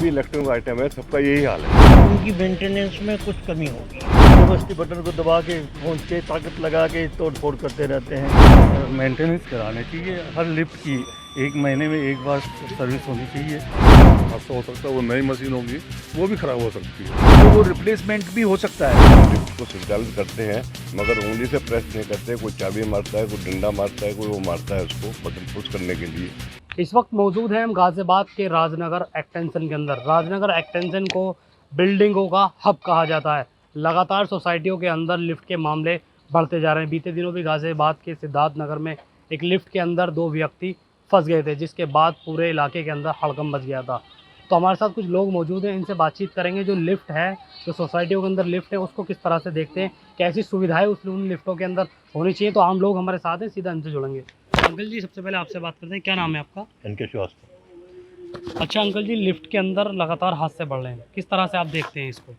भी electronic item है सबका यही हाल है। उनकी मेंटेनेंस में कुछ कमी होगी। जबरदस्ती बटन को दबा के फोन के ताकत लगा के तोड़ फोड़ करते रहते हैं। मेंटेनेंस कराने चाहिए हर लिफ्ट की, 1 महीने में एक बार सर्विस होनी चाहिए। हादसा हो सकता है, वो नई मशीन होगी वो भी खराब हो सकती है, तो वो रिप्लेसमेंट भी हो सकता है। लिफ्ट को संचालित करते हैं मगर उंगली से प्रेस नहीं करते। कोई चाबी मारता है, कोई डंडा मारता है, कोई वो मारता है उसको बटन पुश करने के लिए। इस वक्त मौजूद हैं हम गाज़ियाबाद के राजनगर एक्सटेंशन के अंदर। राजनगर एक्सटेंशन को बिल्डिंगों का हब कहा जाता है। लगातार सोसाइटियों के अंदर लिफ्ट के मामले बढ़ते जा रहे हैं। बीते दिनों भी गाज़ियाबाद के सिद्धार्थ नगर में एक लिफ्ट के अंदर 2 व्यक्ति फंस गए थे, जिसके बाद पूरे इलाके के अंदर हड़कंप मच गया था। तो हमारे साथ कुछ लोग मौजूद हैं, इनसे बातचीत करेंगे। जो लिफ्ट है, जो सोसाइटियों के अंदर लिफ्ट है, उसको किस तरह से देखते हैं, कैसी सुविधाएं उन लिफ्टों के अंदर होनी चाहिए। तो आम लोग हमारे साथ हैं, सीधा इनसे जुड़ेंगे। अंकल जी, सबसे पहले आपसे बात करते हैं, क्या नाम है आपका? इनके स्वास्थ्य। अच्छा अंकल जी, लिफ्ट के अंदर लगातार हादसे बढ़ रहे हैं, किस तरह से आप देखते हैं इसको?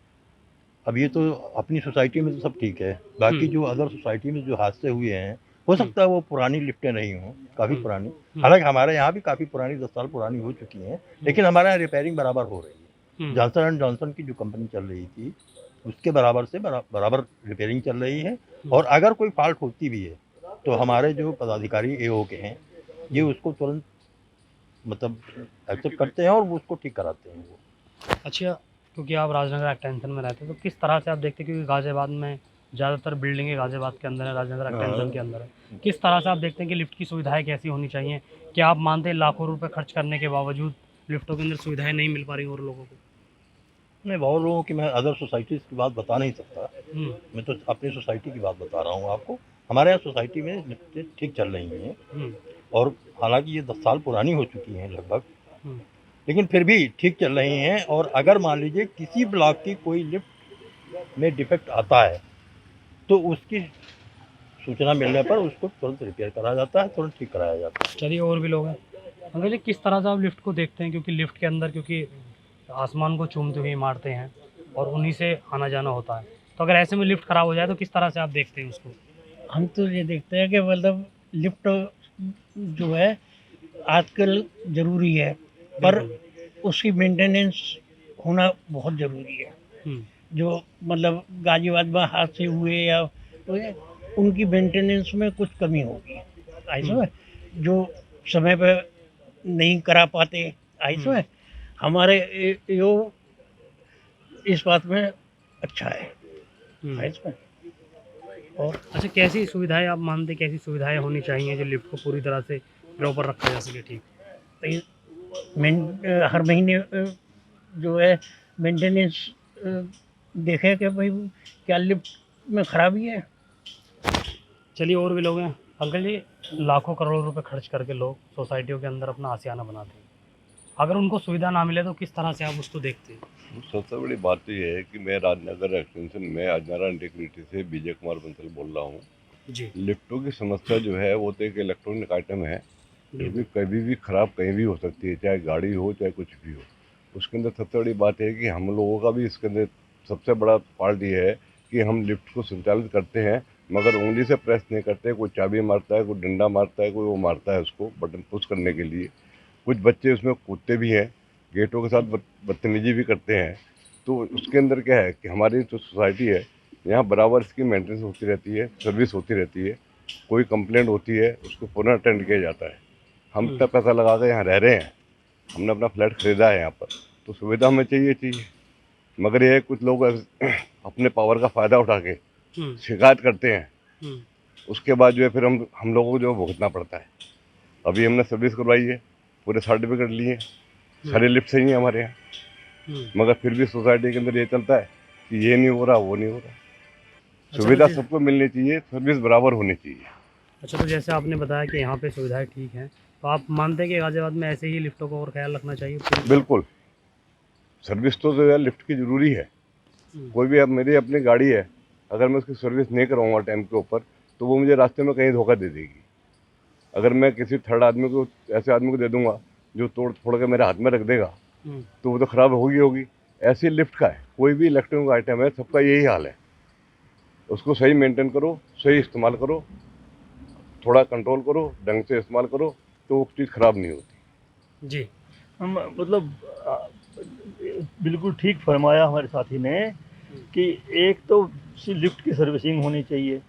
अब ये तो अपनी सोसाइटी में तो सब ठीक है, बाकी जो अदर सोसाइटी में जो हादसे हुए हैं हो सकता है वो पुरानी लिफ्टें नहीं हों, काफ़ी पुरानी। हालांकि हमारे यहाँ भी काफ़ी पुरानी 10 साल पुरानी हो चुकी हैं, लेकिन हमारे यहाँ रिपेयरिंग बराबर हो रही है। जॉनसन एंड जॉनसन की जो कंपनी चल रही थी उसके बराबर से बराबर रिपेयरिंग चल रही है। और अगर कोई फॉल्ट होती भी है तो हमारे जो पदाधिकारी एओ के हैं ये उसको तुरंत मतलब एक्सेप्ट करते हैं और वो उसको ठीक कराते हैं वो। अच्छा, क्योंकि आप राजनगर एक्सटेंशन में रहते हैं, तो किस तरह से आप देखते हैं, क्योंकि गाज़ियाबाद में ज़्यादातर बिल्डिंगें गाज़ियाबाद के अंदर है, राजनगर एक्सटेंशन के अंदर है, किस तरह से आप देखते हैं कि लिफ्ट की सुविधाएं कैसी होनी चाहिए? क्या आप मानते हैं लाखों रुपए खर्च करने के बावजूद लिफ्टों के अंदर सुविधाएं नहीं मिल पा रही और लोगों को? नहीं, बहुत लोगों की मैं अदर सोसाइटीज़ की बात बता नहीं सकता, मैं तो अपनी सोसाइटी की बात बता रहा हूँ आपको। हमारे यहाँ सोसाइटी में लिफ्टें ठीक चल रही हैं और हालांकि ये 10 साल पुरानी हो चुकी हैं लगभग, लेकिन फिर भी ठीक चल रही हैं। और अगर मान लीजिए किसी ब्लॉक की कोई लिफ्ट में डिफेक्ट आता है तो उसकी सूचना मिलने पर उसको तुरंत रिपेयर कराया जाता है, तुरंत ठीक कराया जाता है। चलिए, और भी लोग हैं। अंकल जी, किस तरह से आप लिफ्ट को देखते हैं, क्योंकि लिफ्ट के अंदर क्योंकि आसमान को चूमते हुए इमारतें हैं और उन्हीं से आना जाना होता है, तो अगर ऐसे में लिफ्ट ख़राब हो जाए तो किस तरह से आप देखते हैं उसको? हम तो ये देखते हैं कि मतलब लिफ्ट जो है आजकल ज़रूरी है, पर उसकी मेंटेनेंस होना बहुत ज़रूरी है। जो मतलब गाज़ियाबाद में हादसे हुए या हुए, उनकी मेंटेनेंस में कुछ कमी होगी। ऐसा है जो समय पे नहीं करा पाते, ऐसा है हमारे यो इस बात में अच्छा है। ऐसा है। और अच्छा, कैसी सुविधाएं आप मानते हैं, कैसी सुविधाएं होनी चाहिए जो लिफ्ट को पूरी तरह से प्रॉपर रखा जा सके? ठीक, हर महीने जो है मेंटेनेंस देखें कि भाई क्या लिफ्ट में ख़राबी है। चलिए, और भी लोग हैं। अंकल जी, लाखों करोड़ों रुपए खर्च करके लोग सोसाइटियों के अंदर अपना आशियाना बनाते हैं, अगर उनको सुविधा ना मिले तो किस तरह से आप उसको देखते हैं? सबसे बड़ी बात तो ये है कि मैं राजनगर एक्सटेंशन में अजनारा इंटीग्रिटी से विजय कुमार बंसल बोल रहा हूँ जी लिफ्टों की समस्या जो है वो तो एक इलेक्ट्रॉनिक आइटम है, जो कि कभी भी ख़राब कहीं भी हो सकती है, चाहे गाड़ी हो चाहे कुछ भी हो। उसके अंदर सबसे बड़ी बात है कि हम लोगों का भी इसके अंदर सबसे बड़ा फॉल्ट ये है कि हम लिफ्ट को संचालित करते हैं मगर उंगली से प्रेस नहीं करते। कोई चाबी मारता है, कोई डंडा मारता है, कोई वो मारता है उसको बटन पुश करने के लिए। कुछ बच्चे उसमें कूदते भी हैं, गेटों के साथ बदतमीजी भी करते हैं। तो उसके अंदर क्या है कि हमारी जो सोसाइटी है यहाँ बराबर इसकी मेंटेनेंस होती रहती है, सर्विस होती रहती है। कोई कंप्लेंट होती है उसको पुनः अटेंड किया जाता है। हम इतना पैसा लगा कर यहाँ रह रहे हैं, हमने अपना फ्लैट ख़रीदा है यहाँ पर, तो सुविधा हमें चाहिए। मगर ये कुछ लोग अपने पावर का फ़ायदा उठा के शिकायत करते हैं, उसके बाद जो है फिर हम लोगों को जो भुगतना पड़ता है। अभी हमने सर्विस करवाई है, पूरे सर्टिफिकेट लिए, सारे लिफ्ट सही हैं हमारे यहाँ, मगर फिर भी सोसाइटी के अंदर ये चलता है कि ये नहीं हो रहा, वो नहीं हो रहा। सुविधा सबको मिलनी चाहिए, सर्विस बराबर होनी चाहिए। अच्छा, तो जैसे आपने बताया कि यहाँ पे सुविधाएं ठीक हैं, तो आप मानते हैं कि गाज़ियाबाद में ऐसे ही लिफ्टों का और ख्याल रखना चाहिए? बिल्कुल, सर्विस तो जो है लिफ्ट की ज़रूरी है। कोई भी, अब मेरी अपनी गाड़ी है, अगर मैं उसकी सर्विस नहीं कराऊंगा टाइम के ऊपर तो वो मुझे रास्ते में कहीं धोखा दे देगी। अगर मैं किसी थर्ड आदमी को, ऐसे आदमी को दे दूंगा जो तोड़ फोड़ के मेरे हाथ में रख देगा तो वो तो ख़राब होगी। ऐसे लिफ्ट का है, कोई भी इलेक्ट्रॉनिक आइटम है सबका यही हाल है। उसको सही मेंटेन करो, सही इस्तेमाल करो, थोड़ा कंट्रोल करो, ढंग से इस्तेमाल करो तो वो चीज़ ख़राब नहीं होती। जी, हम मतलब बिल्कुल ठीक फरमाया हमारे साथी ने कि एक तो लिफ्ट की सर्विसिंग होनी चाहिए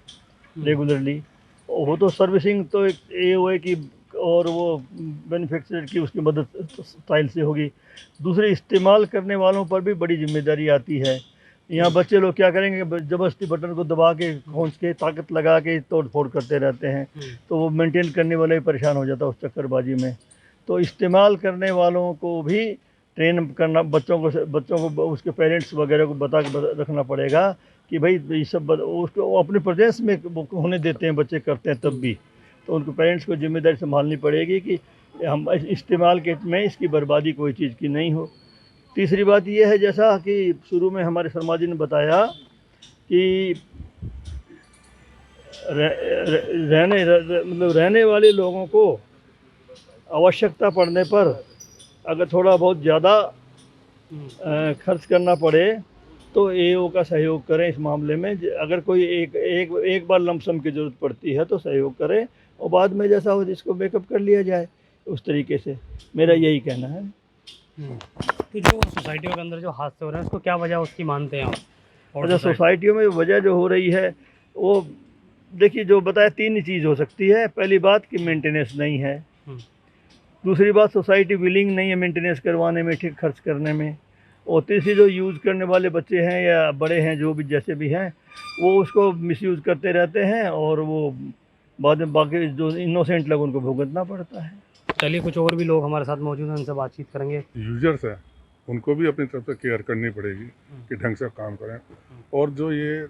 रेगुलरली। वो तो सर्विसिंग तो एक ये हुए कि और वो मैन्युफैक्चरर की उसकी मदद स्टाइल से होगी। दूसरे इस्तेमाल करने वालों पर भी बड़ी जिम्मेदारी आती है। यहाँ बच्चे लोग क्या करेंगे, ज़बरदस्ती बटन को दबा के खींच के ताकत लगा के तोड़ फोड़ करते रहते हैं, तो वो मेंटेन करने वाला भी परेशान हो जाता है उस चक्करबाजी में। तो इस्तेमाल करने वालों को भी ट्रेन करना, बच्चों को उसके पेरेंट्स वगैरह को बता के रखना पड़ेगा कि भाई ये सब उसको वो अपने प्रेजेंस में होने देते हैं, बच्चे करते हैं तब भी, तो उनको पेरेंट्स को जिम्मेदारी संभालनी पड़ेगी कि हम इस्तेमाल के में इसकी बर्बादी कोई चीज़ की नहीं हो। तीसरी बात यह है, जैसा कि शुरू में हमारे शर्मा जी ने बताया कि रहने वाले लोगों को आवश्यकता पड़ने पर अगर थोड़ा बहुत ज़्यादा खर्च करना पड़े तो एओ का सहयोग करें इस मामले में। अगर कोई एक बार लमसम की ज़रूरत पड़ती है तो सहयोग करें और बाद में जैसा हो जिसको बैकअप कर लिया जाए उस तरीके से, मेरा यही कहना है। तो जो सोसाइटियों के अंदर जो हादसे हो रहे हैं उसको क्या वजह उसकी मानते हैं आप? और अच्छा, सोसाइटियों में वजह जो हो रही है वो देखिए, जो बताया तीन ही चीज़ हो सकती है। पहली बात कि मेंटेनेंस नहीं है, दूसरी बात सोसाइटी विलिंग नहीं है मेंटेनेंस करवाने में, ठीक खर्च करने में, और तीसरी जो यूज़ करने वाले बच्चे हैं या बड़े हैं जो भी जैसे भी हैं वो उसको मिसयूज़ करते रहते हैं और वो बाद में बाकी जो इनोसेंट लोग उनको भुगतना पड़ता है। चलिए, कुछ और भी लोग हमारे साथ मौजूद हैं, उनसे बातचीत करेंगे। यूजर्स हैं उनको भी अपनी तरफ से केयर करनी पड़ेगी कि ढंग से काम करें। और जो ये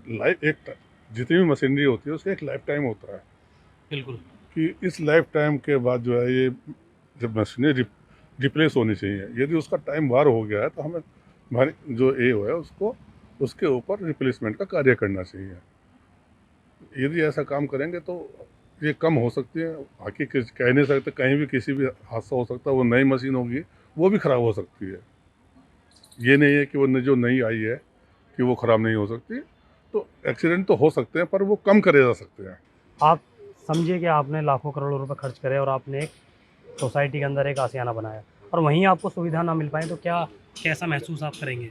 जितनी भी मशीनरी होती है उसका एक लाइफ टाइम होता है, बिल्कुल, कि इस लाइफ टाइम के बाद जो है ये जब मशीनरी रिप्लेस होनी चाहिए। यदि उसका टाइम बाहर हो गया है तो हमें हमारी जो एओ है उसको उसके ऊपर रिप्लेसमेंट का कार्य करना चाहिए। यदि ऐसा काम करेंगे तो ये कम हो सकती है। बाकी कह नहीं सकते, कहीं भी किसी भी हादसा हो सकता है। वो नई मशीन होगी वो भी ख़राब हो सकती है, ये नहीं है कि वो जो नई आई है कि वो ख़राब नहीं हो सकती। तो एक्सीडेंट तो हो सकते हैं पर वो कम करे जा सकते हैं। आप समझिए कि आपने लाखों करोड़ों रुपए खर्च करे और आपने एक सोसाइटी के अंदर एक आशियाना बनाया और वहीं आपको सुविधा ना मिल पाए तो कैसा महसूस आप करेंगे?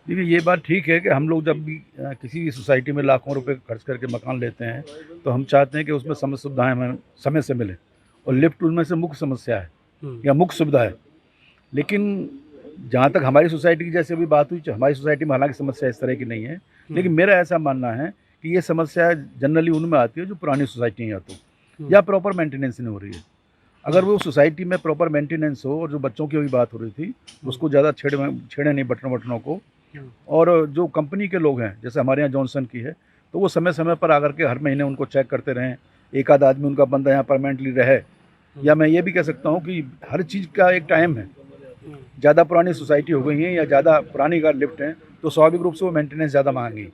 देखिए, ये बात ठीक है कि हम लोग जब भी किसी भी सोसाइटी में लाखों रुपए खर्च करके मकान लेते हैं तो हम चाहते हैं कि उसमें समस्त सुविधाएं हमें समय से मिलें, और लिफ्ट उनमें से मुख्य समस्या है या मुख्य सुविधा है। लेकिन जहाँ तक हमारी सोसाइटी की जैसे अभी बात हुई, हमारी सोसाइटी में हालांकि समस्या इस तरह की नहीं है, लेकिन मेरा ऐसा मानना है कि ये समस्या जनरली उनमें आती है जो पुरानी सोसाइटी हैं या प्रॉपर मेंटेनेंस नहीं हो रही है। अगर वो सोसाइटी में प्रॉपर मेंटेनेंस हो, और जो बच्चों की भी बात हो रही थी उसको ज़्यादा छेड़े नहीं बटनों को, और जो कंपनी के लोग हैं जैसे हमारे यहाँ जॉनसन की है तो वो समय समय पर आकर के हर महीने उनको चेक करते रहें, एक आध आदमी उनका बंदा यहाँ परमानेंटली रहे। या मैं ये भी कह सकता हूँ कि हर चीज़ का एक टाइम है। ज़्यादा पुरानी सोसाइटी हो गई है या ज़्यादा पुरानी कार लिफ्ट हैं तो स्वाभाविक रूप से वो मेंटेनेंस ज़्यादा मांगेंगी,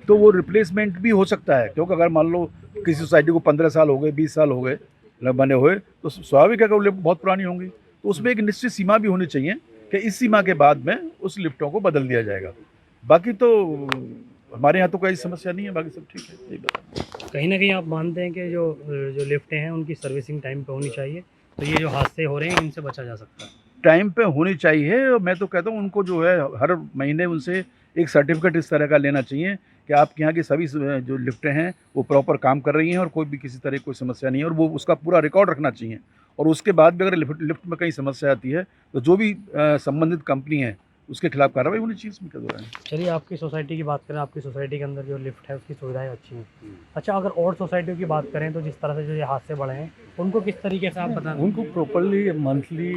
तो वो रिप्लेसमेंट भी हो सकता है। क्योंकि अगर मान लो किसी सोसाइटी को 15 साल हो गए, 20 साल हो गए बने हुए, तो स्वाभाविक है कि वो लिफ्ट बहुत पुरानी होंगी। तो उसमें एक निश्चित सीमा भी होनी चाहिए कि इस सीमा के बाद में उस लिफ्टों को बदल दिया जाएगा। बाकी तो हमारे यहाँ तो कोई समस्या नहीं है, बाकी सब ठीक है। यही बता, कहीं ना कहीं आप मानते हैं कि जो लिफ्टें हैं उनकी सर्विसिंग टाइम पे होनी चाहिए, तो ये जो हादसे हो रहे हैं इनसे बचा जा सकता है। टाइम पे होनी चाहिए। और मैं तो कहता हूँ उनको जो है हर महीने उनसे एक सर्टिफिकेट इस तरह का लेना चाहिए कि आपके यहाँ की सभी जो लिफ्टें हैं वो प्रॉपर काम कर रही हैं और कोई भी किसी तरह की कोई समस्या नहीं है, और वो उसका पूरा रिकॉर्ड रखना चाहिए। और उसके बाद भी अगर लिफ्ट में कहीं समस्या आती है तो जो भी संबंधित कंपनी है उसके खिलाफ कार्रवाई होनी चाहिए। इसमें क्या हो रहा है। चलिए, आपकी सोसाइटी की बात करें, आपकी सोसाइटी के अंदर जो लिफ्ट है उसकी सुविधाएं अच्छी हैं। अच्छा, अगर और सोसाइटियों की बात करें तो जिस तरह से जो ये हादसे बढ़े हैं उनको किस तरीके से आप बता उनको प्रॉपरली मंथली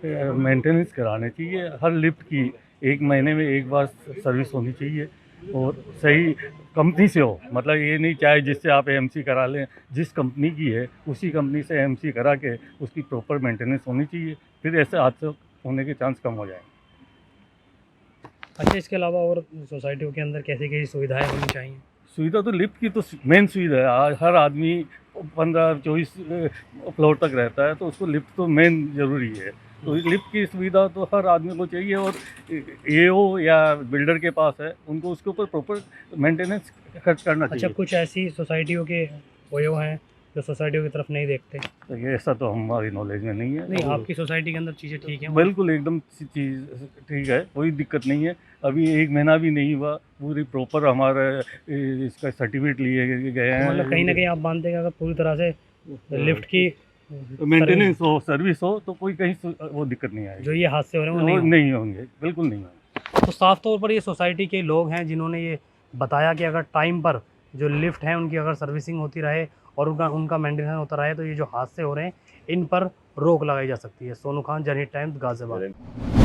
मेंटेनेंस कराने चाहिए। हर लिफ्ट की 1 महीने में एक बार सर्विस होनी चाहिए और सही कंपनी से हो। मतलब ये नहीं चाहे जिससे आप एएमसी करा लें, जिस कंपनी की है उसी कंपनी से एएमसी करा के उसकी प्रॉपर मेंटेनेंस होनी चाहिए, फिर ऐसे हादसे होने के चांस कम हो जाएंगे। अच्छा, इसके अलावा और सोसाइटियों के अंदर कैसी कैसी सुविधाएं होनी चाहिए? सुविधा तो लिफ्ट की तो मेन सुविधा है। हर आदमी 15-24 फ्लोर तक रहता है तो उसको लिफ्ट तो मेन ज़रूरी है। तो लिफ्ट की सुविधा तो हर आदमी को चाहिए, और एओ या बिल्डर के पास है उनको उसके ऊपर प्रॉपर मेंटेनेंस खर्च करना चाहिए। अच्छा, कुछ ऐसी सोसाइटियों के ओयो हैं जो सोसाइटियों की तरफ नहीं देखते? तो ये ऐसा तो हमारी नॉलेज में नहीं है। नहीं, आपकी सोसाइटी के अंदर चीज़ें ठीक हैं? बिल्कुल एकदम चीज़ ठीक है, कोई दिक्कत नहीं है। अभी 1 महीना भी नहीं हुआ, पूरी प्रॉपर हमारा इसका सर्टिफिकेट लिए गए हैं। मतलब कहीं ना कहीं आप मानते हैं कि अगर पूरी तरह से लिफ्ट की मेंटेनेंस हो, सर्विस हो, तो कोई कहीं वो दिक्कत नहीं आएगी। जो ये हादसे हो रहे हैं वो वो नहीं होंगे। नहीं होंगे, बिल्कुल नहीं होंगे। तो साफ तौर पर ये सोसाइटी के लोग हैं जिन्होंने ये बताया कि अगर टाइम पर जो लिफ्ट है उनकी अगर सर्विसिंग होती रहे और उनका मेंटेनेंस होता रहे तो ये जो हादसे हो रहे हैं इन पर रोक लगाई जा सकती है। सोनू खान, जनहित टाइम्स, गाजियाबाद।